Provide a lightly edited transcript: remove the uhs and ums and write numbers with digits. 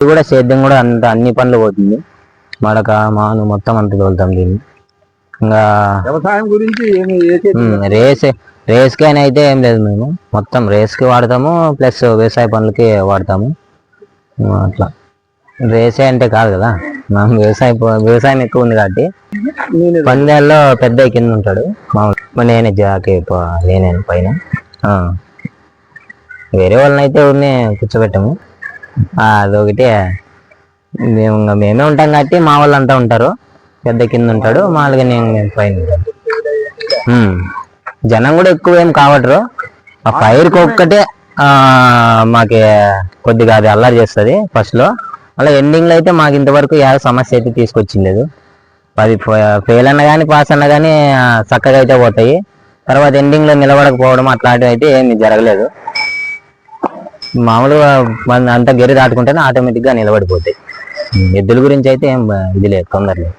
ఇది కూడా సేద్యం కూడా అంత అన్ని పనులు పోతుంది. మడక మాను మొత్తం అంత తోలుతాం దీన్ని. ఇంకా వ్యవసాయం గురించి రేస్కి అని అయితే ఏం లేదు, మేము మొత్తం రేస్కి వాడతాము ప్లస్ వ్యవసాయ పనులకి వాడతాము. అట్లా రేసే అంటే కాదు కదా, మనం వ్యవసాయం ఎక్కువ ఉంది కాబట్టి పందాల్లో పెద్ద కింద ఉంటాడు, నేనే జాకి నేనే పైన. వేరే వాళ్ళని అయితే ఊరిని కూర్చోబెట్టాము, అదొకటి మేమే ఉంటాం కాబట్టి మా వాళ్ళు అంతా ఉంటారు. పెద్ద కింద ఉంటాడు, మామూలుగా నేను పైన ఉంటాను. జనం కూడా ఎక్కువ ఏం కావట్రు. ఆ ఫైర్కి ఒక్కటే మాకి కొద్దిగా అది అల్లరి చేస్తుంది ఫస్ట్ లో. అలా ఎండింగ్ లో అయితే మాకు ఇంతవరకు ఏ సమస్య అయితే తీసుకొచ్చింది. అది ఫెయిల్ అన్న కానీ పాస్ అన్న కానీ చక్కగా అయితే పోతాయి. తర్వాత ఎండింగ్ లో నిలబడకపోవడం అట్లాంటివి అయితే ఏమి జరగలేదు. మామూలుగా అంతా గెరి దాటుకుంటేనే ఆటోమేటిక్ గా నిలబడిపోతాయి. ఎద్దుల గురించి అయితే ఏం ఇది లేదు, తొందరలేదు.